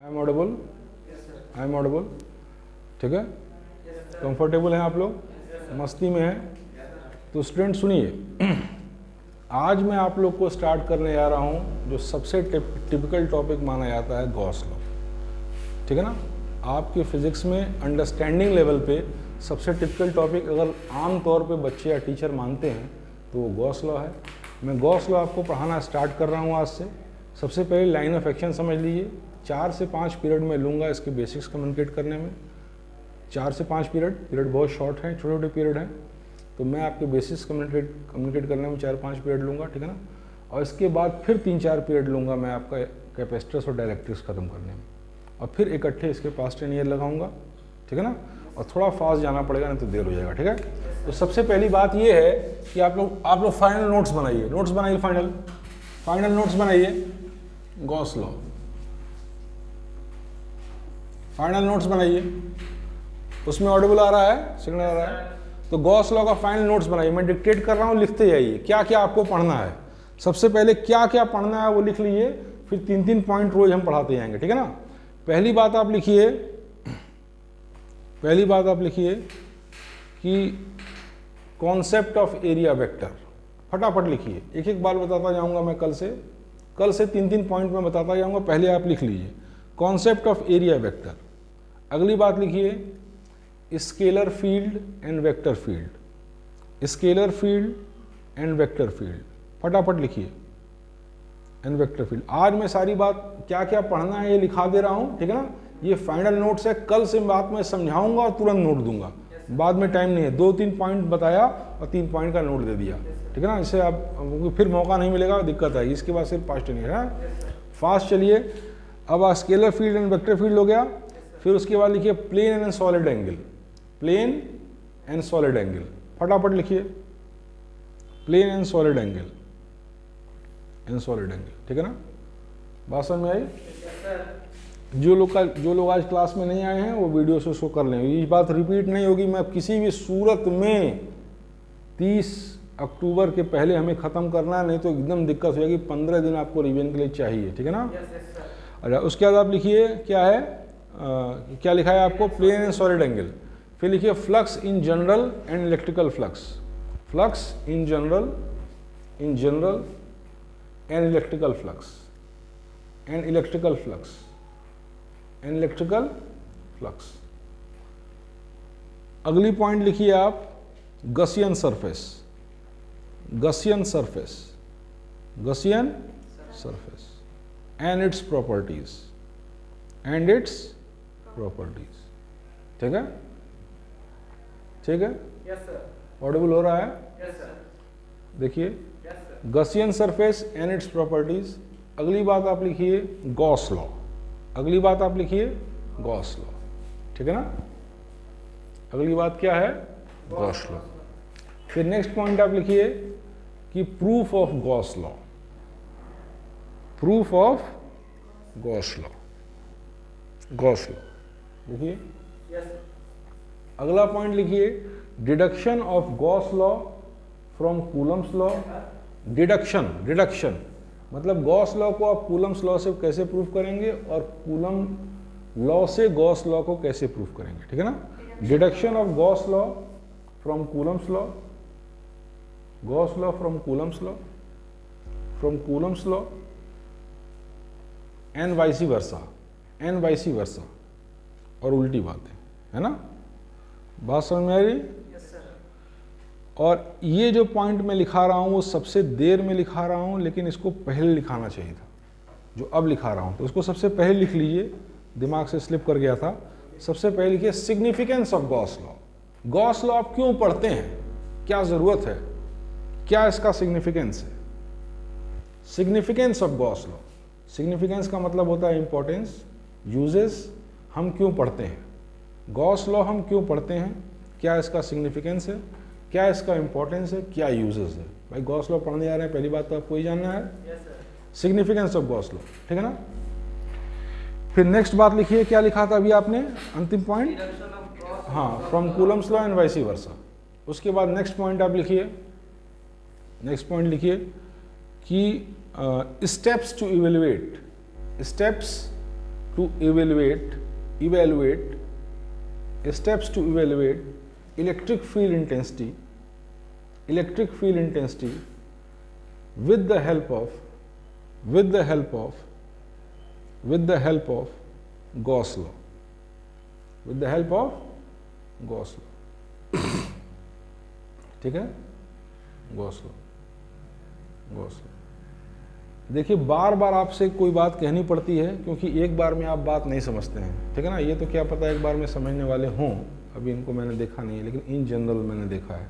I am audible? I am audible? ठीक है, comfortable हैं आप लोग, मस्ती में हैं? तो स्टूडेंट सुनिए, आज मैं आप लोग को स्टार्ट करने जा रहा हूँ जो सबसे टिपिकल टॉपिक माना जाता है, गॉस लॉ। ठीक है ना, आपके फिजिक्स में अंडरस्टैंडिंग लेवल पे सबसे टिपिकल टॉपिक अगर आम तौर पे बच्चे या टीचर मानते हैं तो वो गॉस लॉ है। मैं गॉस लॉ आपको पढ़ाना स्टार्ट कर रहा हूँ आज से। सबसे पहले लाइन ऑफ एक्शन समझ लीजिए। 4 से 5 पीरियड में लूँगा इसके बेसिक्स कम्युनिकेट करने में। 4 से 5 पीरियड बहुत शॉर्ट हैं, छोटे छोटे पीरियड हैं, तो मैं आपके बेसिक्स कम्युनिकेट करने में 4-5 पीरियड लूँगा। ठीक है ना, और इसके बाद फिर 3-4 पीरियड लूँगा मैं आपका कैपेसिटर्स और डायरेक्ट्रिक्स ख़त्म करने में, और फिर इकट्ठे इसके पास 10 ईयर लगाऊंगा। ठीक है ना, और थोड़ा फास्ट जाना पड़ेगा नहीं तो देर हो जाएगा। ठीक है, तो सबसे पहली बात ये है कि आप लोग फाइनल नोट्स बनाइए। नोट्स बनाइए, फाइनल नोट्स बनाइए। गॉस लॉ फाइनल नोट्स बनाइए। उसमें ऑडिबल आ रहा है, सिग्नल आ रहा है, तो गॉस लॉ का फाइनल नोट्स बनाइए। मैं डिक्टेट कर रहा हूँ, लिखते जाइए क्या क्या आपको पढ़ना है। सबसे पहले क्या क्या पढ़ना है वो लिख लीजिए, फिर 3-3 पॉइंट रोज हम पढ़ाते जाएंगे। ठीक है ना, पहली बात आप लिखिए कि कॉन्सेप्ट ऑफ एरिया वेक्टर। फटाफट लिखिए, एक एक बार बताता जाऊंगा मैं। कल से 3-3 पॉइंट में बताता जाऊंगा, पहले आप लिख लीजिए कॉन्सेप्ट ऑफ एरिया वेक्टर। अगली बात लिखिए scalar field and vector field. Scalar field and vector field, फटाफट लिखिए, एंड वेक्टर फील्ड। आज मैं सारी बात क्या क्या पढ़ना है ये लिखा दे रहा हूँ। ठीक है ना, ये फाइनल नोट्स है, कल से बात मैं समझाऊंगा और तुरंत नोट दूंगा, बाद में टाइम नहीं है। 2-3 पॉइंट बताया और 3 पॉइंट का नोट दे दिया। ठीक है ना, इससे आप फिर मौका नहीं मिलेगा, दिक्कत है। इसके बाद सिर्फ फास्ट नहीं है, फास्ट चलिए। अब scalar field and vector field हो गया, फिर उसके बाद लिखिए plane and solid angle. Plane and solid angle, फटाफट लिखिए, plane and solid angle, and solid angle. ठीक है ना, बात समझ में आई? जो लोग आज क्लास में नहीं आए हैं वो वीडियो से शो कर लें। ये बात रिपीट नहीं होगी। मैं किसी भी सूरत में 30 अक्टूबर के पहले हमें ख़त्म करना है, नहीं तो एकदम दिक्कत हो जाएगी। 15 दिन आपको रिवीजन के लिए चाहिए। ठीक है ना, अच्छा उसके बाद आप लिखिए क्या है, क्या लिखा है आपको, प्लेन एंड सॉलिड एंगल। फिर लिखिए flux in general and electrical flux. Flux in general and electrical flux, and electrical flux, and electrical flux. अगली पॉइंट लिखिए आप Gaussian surface. Gaussian surface, Gaussian surface and its properties, and its properties. ठीक है, ठीक है, yes sir, Audible हो रहा है? यस सर, देखिए yes sir, Gaussian surface and its properties. अगली बात आप लिखिए गॉस लॉ। अगली बात आप लिखिए गॉस लॉ। ठीक है ना, अगली बात क्या है, गॉस लॉ। फिर नेक्स्ट पॉइंट आप लिखिए कि proof of Gauss law. Proof of Gauss law, Gauss law लिखिए। यस सर, अगला पॉइंट लिखिए deduction of Gauss law from Coulomb's law. Deduction मतलब गॉस लॉ को आप कूलम्स लॉ से कैसे प्रूफ करेंगे और कूलम लॉ से गॉस लॉ को कैसे प्रूफ करेंगे। ठीक है ना, deduction of Gauss law from Coulomb's law, Gauss law from Coulomb's law, from Coulomb's law and vice versa, और उल्टी बात है ना। बात समझ में आ रही? यस सर, और ये जो पॉइंट मैं लिखा रहा हूँ वो सबसे देर में लिखा रहा हूँ, लेकिन इसको पहले लिखाना चाहिए था जो अब लिखा रहा हूँ, तो उसको सबसे पहले लिख लीजिए, दिमाग से स्लिप कर गया था। सबसे पहले लिखिए significance of Gauss law. Gauss law आप क्यों पढ़ते हैं, क्या ज़रूरत है, क्या इसका सिग्निफिकेंस है। Significance of Gauss law, significance का मतलब होता है इंपॉर्टेंस, यूजेस, हम क्यों पढ़ते हैं गॉस लॉ, हम क्यों पढ़ते हैं, क्या इसका सिग्निफिकेंस है, क्या इसका इंपॉर्टेंस है, क्या यूजेस है। भाई गॉस लॉ पढ़ने जा रहे हैं, पहली बात तो आपको ही जानना है, yes sir, significance of Gauss law. ठीक है ना, फिर नेक्स्ट बात लिखिए, क्या लिखा था अभी आपने, अंतिम पॉइंट, डिडक्शन ऑफ गॉस, हाँ, from Coulomb's law and vice versa. उसके बाद नेक्स्ट पॉइंट आप लिखिए, नेक्स्ट पॉइंट लिखिए कि steps to evaluate, steps to evaluate steps to evaluate electric field intensity with the help of Gauss law, ठीक है, Gauss law. देखिए बार बार आपसे कोई बात कहनी पड़ती है क्योंकि एक बार में आप बात नहीं समझते हैं, ठीक है ना। ये तो क्या पता एक बार में समझने वाले हों, अभी इनको मैंने देखा नहीं है, लेकिन इन जनरल मैंने देखा है,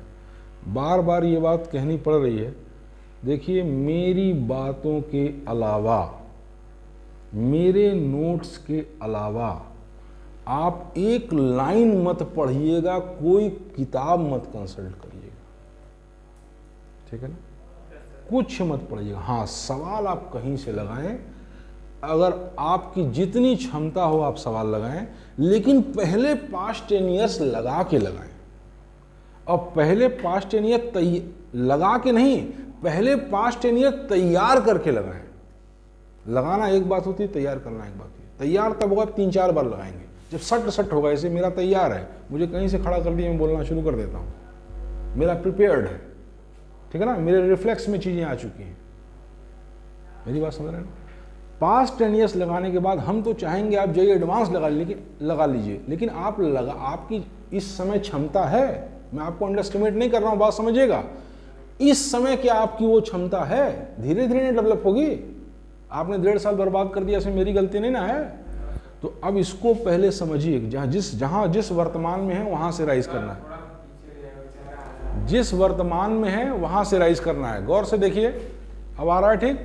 बार बार ये बात कहनी पड़ रही है। देखिए मेरी बातों के अलावा, मेरे नोट्स के अलावा आप एक लाइन मत पढ़िएगा, कोई किताब मत कंसल्ट करिएगा, ठीक है ना, कुछ मत पढ़िएगा। हाँ, सवाल आप कहीं से लगाएं, अगर आपकी जितनी क्षमता हो आप सवाल लगाएं, लेकिन पहले पास्ट 10 ईयर्स लगा के लगाएं। और पहले पास्ट 10 ईयर लगा के नहीं, पहले पास्ट 10 ईयर तैयार करके लगाएं। लगाना एक बात होती है, तैयार करना एक बात होती है। तैयार तब होगा 3-4 बार लगाएंगे, जब सट होगा। ऐसे मेरा तैयार है, मुझे कहीं से खड़ा कर दिया, मैं बोलना शुरू कर देता हूँ, मेरा प्रिपेयर्ड है, ठीक है ना, मेरे रिफ्लेक्स में चीज़ें आ चुकी हैं। मेरी बात समझ रहे हैं ना। पास्ट 10 ईयर्स लगाने के बाद हम तो चाहेंगे आप जाइए एडवांस लगा लीजिए, लेकिन आपकी इस समय क्षमता है, मैं आपको अंडरस्टिमेट नहीं कर रहा हूँ, बात समझिएगा। इस समय क्या आपकी वो क्षमता है? धीरे धीरे डेवलप होगी। आपने 1.5 साल बर्बाद कर दिया, इसमें मेरी गलती नहीं ना है। तो अब इसको पहले समझिए, जहाँ जिस वर्तमान में है वहाँ से राइज करना है, जिस वर्तमान में है वहाँ से राइज करना है। गौर से देखिए, अब आ रहा है ठीक,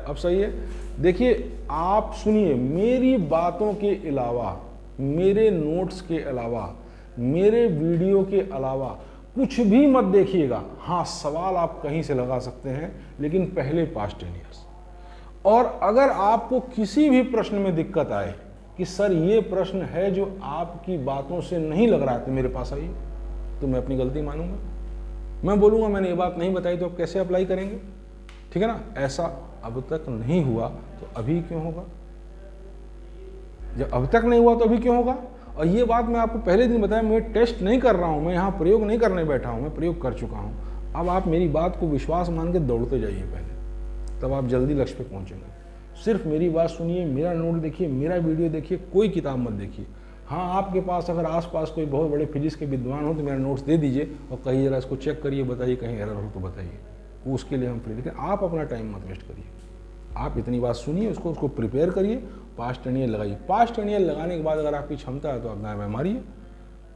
अब सही है। देखिए आप सुनिए, मेरी बातों के अलावा, मेरे नोट्स के अलावा, मेरे वीडियो के अलावा कुछ भी मत देखिएगा। हाँ, सवाल आप कहीं से लगा सकते हैं, लेकिन पहले पास्ट 10 ईयर्स। और अगर आपको किसी भी प्रश्न में दिक्कत आए कि सर ये प्रश्न है जो आपकी बातों से नहीं लग रहा है, तो मेरे पास आइए, तो मैं अपनी गलती मानूंगा। मैं बोलूँगा मैंने ये बात नहीं बताई, तो आप कैसे अप्लाई करेंगे, ठीक है ना। ऐसा अब तक नहीं हुआ तो अभी क्यों होगा? जब अब तक नहीं हुआ तो अभी क्यों होगा? और ये बात मैं आपको पहले दिन बताया, मैं टेस्ट नहीं कर रहा हूँ, मैं यहाँ प्रयोग नहीं करने बैठा हूँ, मैं प्रयोग कर चुका हूँ। अब आप मेरी बात को विश्वास मान के दौड़ते जाइए पहले, तब आप जल्दी लक्ष्य पे पहुँचेंगे। सिर्फ मेरी बात सुनिए, मेरा नोट देखिए, मेरा वीडियो देखिए, कोई किताब मत देखिए। हाँ, आपके पास अगर आसपास कोई बहुत बड़े फिजिक्स के विद्वान हो तो मेरा नोट्स दे दीजिए और कहिए जरा इसको चेक करिए, बताइए कहीं एरर हो तो बताइए, उसके लिए हम फ्री। लेकिन आप अपना टाइम मत वेस्ट करिए, आप इतनी बात सुनिए, उसको प्रिपेयर करिए, पास्ट 10 ईयर लगाइए। पास्ट 10 ईयर लगाने के बाद अगर आपकी क्षमता है तो आप दाएं मारिए,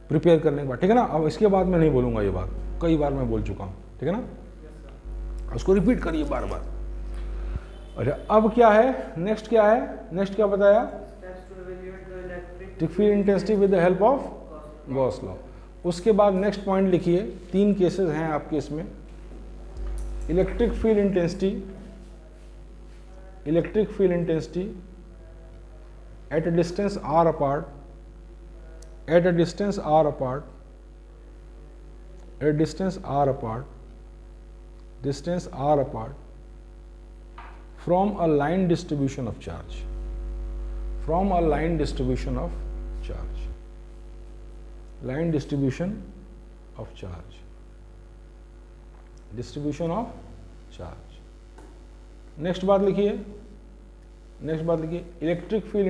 प्रिपेयर करने के बाद, ठीक है ना। अब इसके बाद मैं नहीं बोलूँगा ये बात, कई बार मैं बोल चुका हूँ, ठीक है ना। उसको रिपीट करिए बार बार। अच्छा, अब क्या है, नेक्स्ट क्या है, नेक्स्ट क्या बताया? Electric field intensity with the help of Gauss law. उसके बाद नेक्स्ट पॉइंट लिखिए, 3 केसेस हैं आपके इसमें। Electric field intensity at a distance r apart, at a distance r apart, at a distance r apart, distance r apart from a line distribution of charge, from a line distribution of charge, line distribution of charge, distribution of charge। Next बात लिखिए, electric field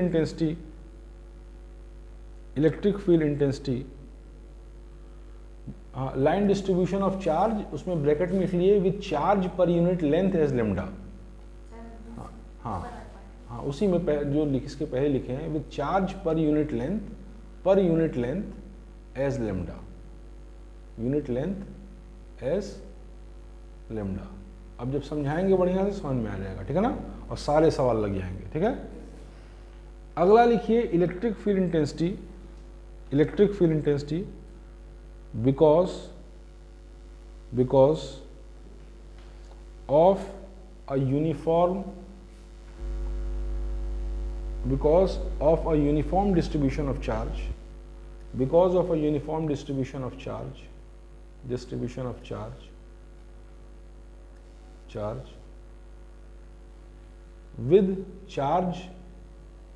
intensity, line distribution of charge, उसमें bracket में लिख लिए with charge per unit length as lambda. हाँ, उसी में जो इसके पहले लिखे हैं, with charge per unit length as lambda, unit length as lambda. अब जब समझाएंगे बढ़िया से समझ में आ जाएगा, ठीक है ना, और सारे सवाल लग जाएंगे, ठीक है। अगला लिखिए, electric field intensity because of a uniform distribution of charge, charge with charge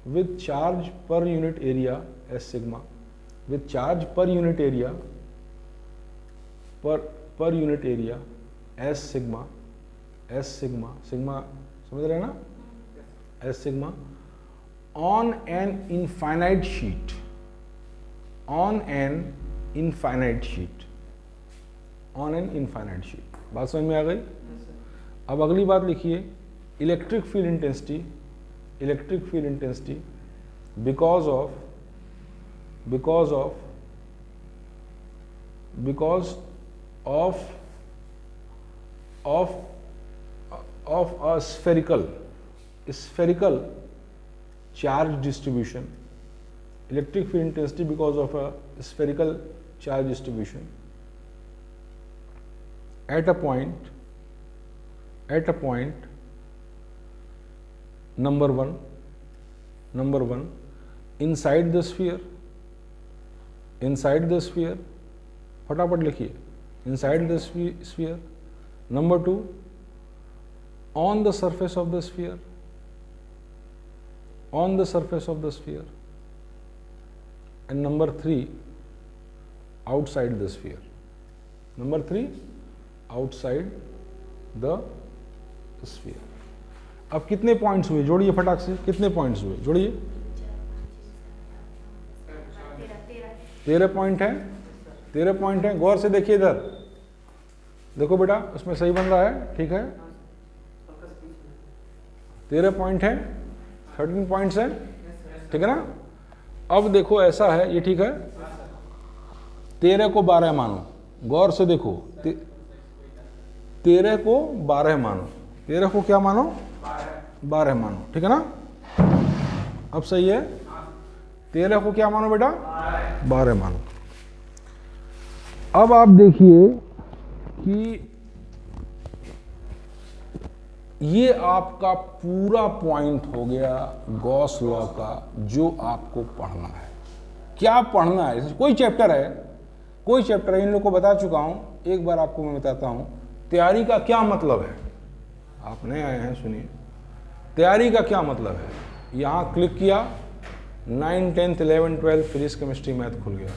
with charge per unit area S sigma, with charge per unit area per unit area S sigma sigma समझ रहे हैं ना, S sigma on an infinite sheet, on an infinite sheet, on an infinite sheet। बात समझ में आ गई। अब अगली बात लिखिए, electric field intensity because of a spherical charge distribution, electric field intensity because of a spherical charge distribution at a point number one inside the sphere, फटाफट लिखिए, inside the sphere, number 2 on the surface of the sphere, and number 3 outside the sphere, अब कितने points हुए, जोड़िए फटाक से, कितने points हुए, जोड़िए। 13 पॉइंट है, 13 पॉइंट है। गौर से देखिए इधर, देखो बेटा उसमें सही बन रहा है, ठीक है। 13 पॉइंट है, 13 पॉइंट्स है, ठीक है ना। अब देखो ऐसा है, ये ठीक है, 13 को 12 मानो, गौर से देखो, 13 को 12 मानो, 13 को क्या मानो, 12 मानो, ठीक है ना। अब सही है, 13 को क्या मानो बेटा, 12 मानो। अब आप देखिए कि ये आपका पूरा पॉइंट हो गया गॉस लॉ का, जो आपको पढ़ना है। क्या पढ़ना है, कोई चैप्टर है, इन लोग को बता चुका हूं, एक बार आपको मैं बताता हूं। तैयारी का क्या मतलब है, आप नए आए हैं, सुनिए। तैयारी का क्या मतलब है, यहां क्लिक किया, 9, 10, 11, 12 फिजिक्स केमिस्ट्री मैथ खुल गया,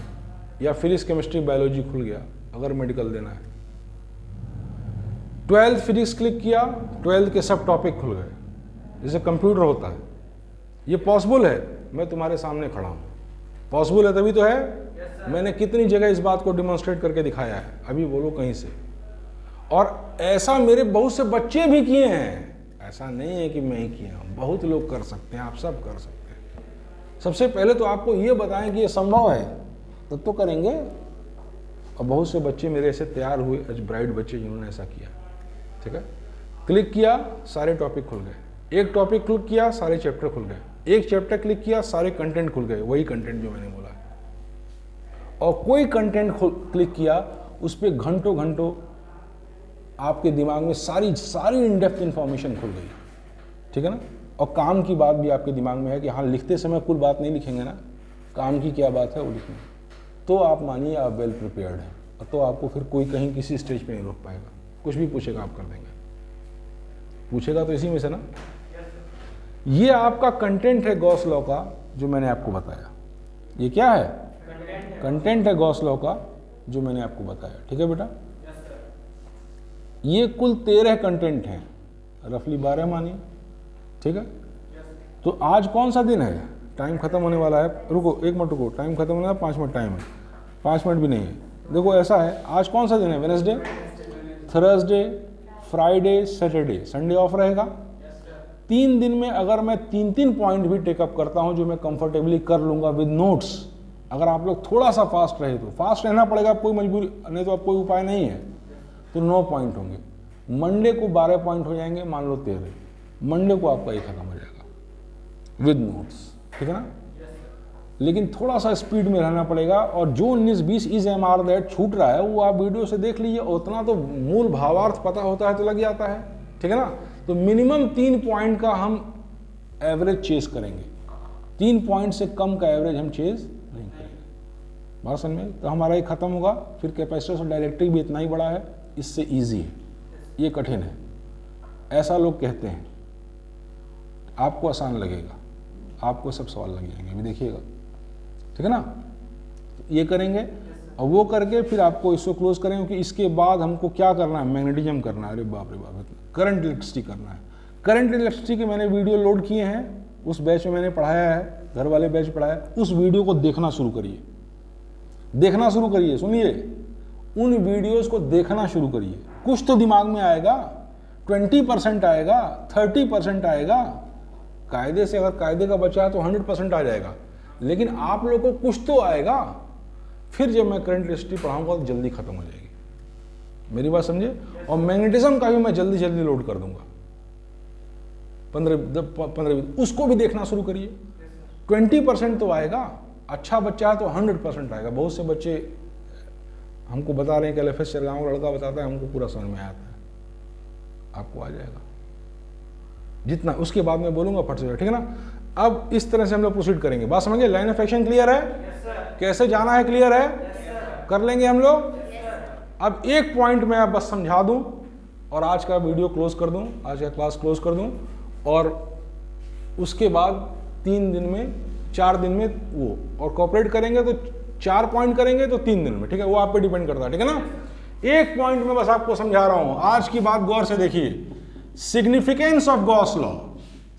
या फिजिक्स केमिस्ट्री बायोलॉजी खुल गया अगर मेडिकल देना है। 12th फिजिक्स क्लिक किया, 12th के सब टॉपिक खुल गए, जैसे कंप्यूटर होता है। ये पॉसिबल है, मैं तुम्हारे सामने खड़ा हूं, पॉसिबल है तभी तो है। मैंने कितनी जगह इस बात को डिमॉन्स्ट्रेट करके दिखाया है, अभी बोलो कहीं से। और ऐसा मेरे बहुत से बच्चे भी किए हैं, ऐसा नहीं है कि मैं ही किया हूं, बहुत लोग कर सकते हैं, आप सब कर सकते हैं। सबसे पहले तो आपको ये बताएं कि ये संभव है, तब तो करेंगे। और बहुत से बच्चे मेरे ऐसे तैयार हुए, आज ब्राइट बच्चे जिन्होंने ऐसा किया, ठीक है। क्लिक किया, सारे टॉपिक खुल गए, एक टॉपिक क्लिक किया, सारे चैप्टर खुल गए, एक चैप्टर क्लिक किया, सारे कंटेंट खुल गए, वही कंटेंट जो मैंने बोला है। और कोई कंटेंट क्लिक किया, उस पर घंटों आपके दिमाग में सारी इन डेप्थ इंफॉर्मेशन खुल गई, ठीक है ना। और काम की बात भी आपके दिमाग में है कि हाँ, लिखते समय कुल बात नहीं लिखेंगे ना, काम की क्या बात है वो लिखेंगे, तो आप मानिए आप वेल प्रिपेयर्ड हैं। तो आपको फिर कोई कहीं किसी स्टेज पे नहीं रोक पाएगा, कुछ भी पूछेगा आप कर देंगे। पूछेगा तो इसी में से ना। ये आपका कंटेंट है गॉस लॉ का, जो मैंने आपको बताया। ये क्या है, कंटेंट है गॉस लॉ का, जो मैंने आपको बताया, ठीक है बेटा। ये कुल 13 कंटेंट हैं, रफली 12 मानिए, ठीक है। तो आज कौन सा दिन है, टाइम खत्म होने वाला है, रुको 1 मिनट रुको, टाइम खत्म होने वाला, 5 मिनट टाइम है, 5 मिनट भी नहीं है। देखो ऐसा है, आज कौन सा दिन है, Wednesday, Thursday, Friday, Saturday, Sunday off रहेगा। 3 दिन में अगर मैं 3 पॉइंट भी टेकअप करता हूं, जो मैं कंफर्टेबली कर लूंगा विद नोट्स। अगर आप लोग थोड़ा सा फास्ट रहे तो, फास्ट रहना पड़ेगा, कोई मजबूरी नहीं, तो आप कोई उपाय नहीं है, तो 9 पॉइंट होंगे। मंडे को 12 पॉइंट हो जाएंगे, मान लो 13, मंडे को आपका ये खत्म हो जाएगा विद नोट्स, ठीक है ना। लेकिन थोड़ा सा स्पीड में रहना पड़ेगा, और जो 19-20 इज MR दैट छूट रहा है वो आप वीडियो से देख लीजिए, उतना तो मूल भावार्थ पता होता है तो लग जाता है, ठीक है ना। तो मिनिमम 3 पॉइंट का हम एवरेज चेस करेंगे, 3 पॉइंट से कम का एवरेज हम चेस नहीं करेंगे, बात समझ में। तो हमारा ये खत्म होगा। फिर कैपेसिटेंस और डायरेक्ट्रिक भी इतना ही बड़ा है, इससे ईजी है, ये कठिन है, ऐसा लोग कहते हैं। आपको आसान लगेगा, आपको सब सवाल लग जाएंगे, अभी देखिएगा, ठीक है ना। ये करेंगे और वो करके फिर आपको इसको क्लोज करेंगे कि इसके बाद हमको क्या करना है, मैग्नेटिज्म करना है। अरे बाप रे बाप, करंट इलेक्ट्रिसिटी करना है। करंट इलेक्ट्रिसिटी के मैंने वीडियो लोड किए हैं, उस बैच में मैंने पढ़ाया है, घर वाले बैच पढ़ाया है, उस वीडियो को देखना शुरू करिए, देखना शुरू करिए, सुनिए, उन वीडियोस को देखना शुरू करिए। कुछ तो दिमाग में आएगा, 20% आएगा, 30% आएगा। कायदे से अगर कायदे का बचा है तो 100% आ जाएगा, लेकिन आप लोगों को कुछ तो आएगा। फिर जब मैं करंट इलेक्ट्रिसिटी पढ़ाऊंगा तो जल्दी खत्म हो जाएगी, मेरी बात समझे। और मैग्नेटिज्म का भी मैं जल्दी जल्दी लोड कर दूंगा, 15 उसको भी देखना शुरू करिए। 20% तो आएगा, अच्छा बच्चा है तो 100% आएगा। बहुत से बच्चे हमको बता रहे हैं कि LFS चल गाँव लड़का बताता है, हमको पूरा समझ में आता है, आपको आ जाएगा जितना। उसके बाद मैं बोलूंगा फट से, ठीक है ना। अब इस तरह से हम लोग प्रोसीड करेंगे, बात समझिए। लाइन ऑफ एक्शन क्लियर है? कैसे जाना है क्लियर है? कर लेंगे हम लोग। अब एक पॉइंट में आप बस समझा दूं और आज का वीडियो क्लोज कर दूं, आज का क्लास क्लोज कर दूं, और उसके बाद 3 दिन में 4 दिन में वो, और कॉपरेट करेंगे तो 4 पॉइंट करेंगे तो 3 दिन में, ठीक है, वो आप पे डिपेंड करता है, ठीक है ना। एक पॉइंट में बस आपको समझा रहा हूं, आज की बात गौर से देखिए। Significance of Gauss law,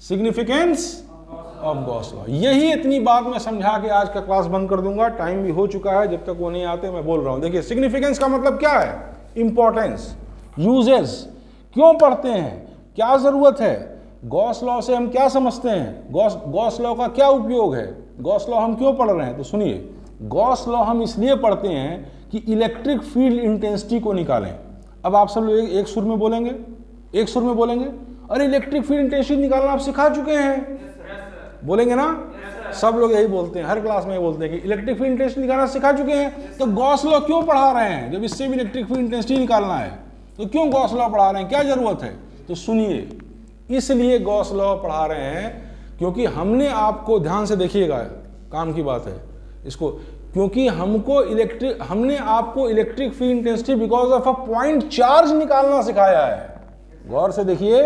significance of Gauss law, यही इतनी बात मैं समझा के आज का क्लास बंद कर दूंगा। टाइम भी हो चुका है, जब तक वो नहीं आते मैं बोल रहा हूं। देखिए सिग्निफिकेंस का मतलब क्या है, इंपॉर्टेंस, यूजेस, क्यों पढ़ते हैं, क्या जरूरत है, गॉस लॉ से हम क्या समझते हैं, गॉस लॉ का क्या उपयोग है, गॉस लॉ हम क्यों पढ़ रहे हैं। तो सुनिए, गॉस लॉ हम इसलिए पढ़ते हैं कि इलेक्ट्रिक फील्ड इंटेंसिटी को निकालें। अब आप सब लोग एक सुर में बोलेंगे, एक सुर में बोलेंगे, अरे इलेक्ट्रिक फील्ड इंटेंसिटी निकालना आप सिखा चुके हैं, बोलेंगे ना। सब लोग यही बोलते हैं, हर क्लास में ये बोलते हैं कि इलेक्ट्रिक फील्ड इंटेंसिटी निकालना सिखा चुके हैं, तो गॉस लॉ क्यों पढ़ा रहे हैं जब इससे भी इलेक्ट्रिक फील्ड इंटेंसिटी निकालना है, तो क्यों गॉस लॉ पढ़ा रहे हैं, क्या जरूरत है। तो सुनिए, इसलिए गॉस लॉ पढ़ा रहे हैं क्योंकि हमने आपको, ध्यान से देखिएगा, काम की बात है इसको, क्योंकि हमने आपको electric field intensity because of a point charge निकालना सिखाया है। गौर से देखिए,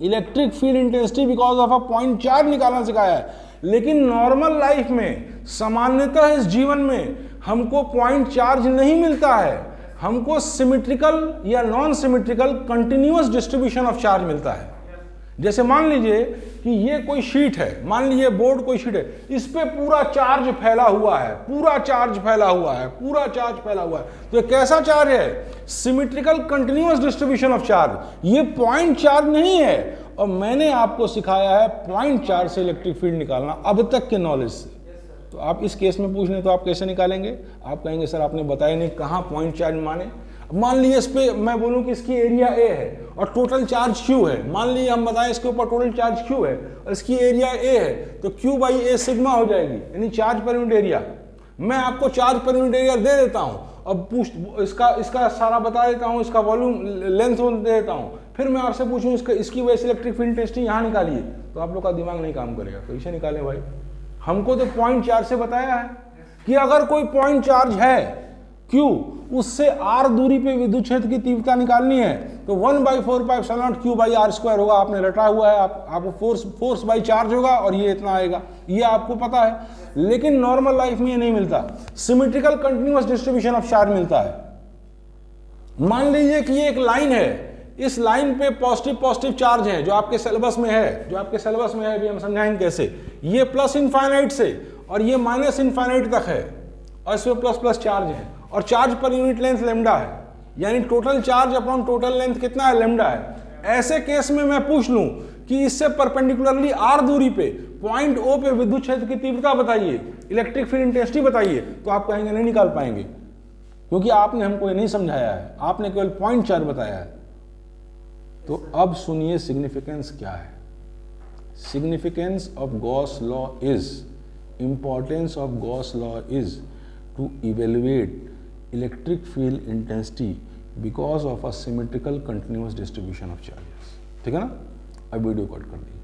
electric field intensity because of a point charge निकालना सिखाया है। लेकिन नॉर्मल लाइफ में, सामान्यतः इस जीवन में हमको पॉइंट चार्ज नहीं मिलता है, हमको सिमेट्रिकल या non symmetrical continuous distribution of charge मिलता है। जैसे मान लीजिए कि ये कोई शीट है, मान लीजिए बोर्ड कोई शीट है, इस पे पूरा चार्ज फैला हुआ है, पूरा चार्ज फैला हुआ है, पूरा चार्ज फैला हुआ है, तो ये कैसा चार्ज है, symmetrical continuous distribution of charge, ये पॉइंट चार्ज नहीं है। और मैंने आपको सिखाया है पॉइंट चार्ज से इलेक्ट्रिक फील्ड निकालना, अब तक के नॉलेज से। तो आप इस केस में पूछ लें तो आप कैसे निकालेंगे, आप कहेंगे सर आपने बताया नहीं, कहाँ पॉइंट चार्ज माने। मान लीजिए इस पे मैं बोलूं कि इसकी एरिया ए है और टोटल चार्ज क्यू है, मान लीजिए हम बताएं इसके ऊपर टोटल चार्ज क्यू है और इसकी एरिया ए है, तो क्यू बाई ए सिग्मा हो जाएगी, यानी चार्ज पर यूनिट एरिया। मैं आपको चार्ज पर यूनिट एरिया दे देता हूं, अब इसका सारा बता देता हूं, इसका वॉल्यूम लेंथ दे देता हूं, फिर मैं आपसे पूछूं इसकी वजह से इलेक्ट्रिक फील्ड इंटेंसिटी यहाँ निकालिए, तो आप लोग का दिमाग नहीं काम करेगा। तो इसे निकालें भाई, हमको तो पॉइंट चार्ज से बताया है कि अगर कोई पॉइंट चार्ज है Q, उससे r दूरी पे विद्युत क्षेत्र की तीव्रता निकालनी है, तो 1/4πε0 Q/r² होगा। आपने रटा हुआ है, आपको फोर्स बाई चार्ज होगा और ये इतना आएगा, ये आपको पता है। लेकिन नॉर्मल लाइफ में ये नहीं मिलता, symmetrical continuous distribution of charge मिलता है। मान लीजिए कि ये एक लाइन है, इस लाइन पे पॉजिटिव चार्ज है जो आपके सिलेबस में है, अभी हम समझाएंगे कैसे। ये प्लस इनफाइनाइट से और ये माइनस इनफाइनाइट तक है, और इसमें प्लस चार्ज है, और charge per unit length lambda है, यानी total charge upon total length कितना है, लेमडा है। ऐसे केस में मैं पूछ लूं कि इससे परपेंडिकुलरली r दूरी पे पॉइंट O पे विद्युत क्षेत्र की तीव्रता बताइए, इलेक्ट्रिक फील्ड इंटेंसिटी बताइए, तो आप कहेंगे नहीं निकाल पाएंगे, क्योंकि आपने हमको ये नहीं समझाया है, आपने केवल पॉइंट चार्ज बताया है। तो अब सुनिए सिग्निफिकेंस क्या है। Significance of Gauss law is, importance of Gauss law is to evaluate electric field intensity because of a symmetrical continuous distribution of charges। ठीक है ना। अब वीडियो कट कर दी।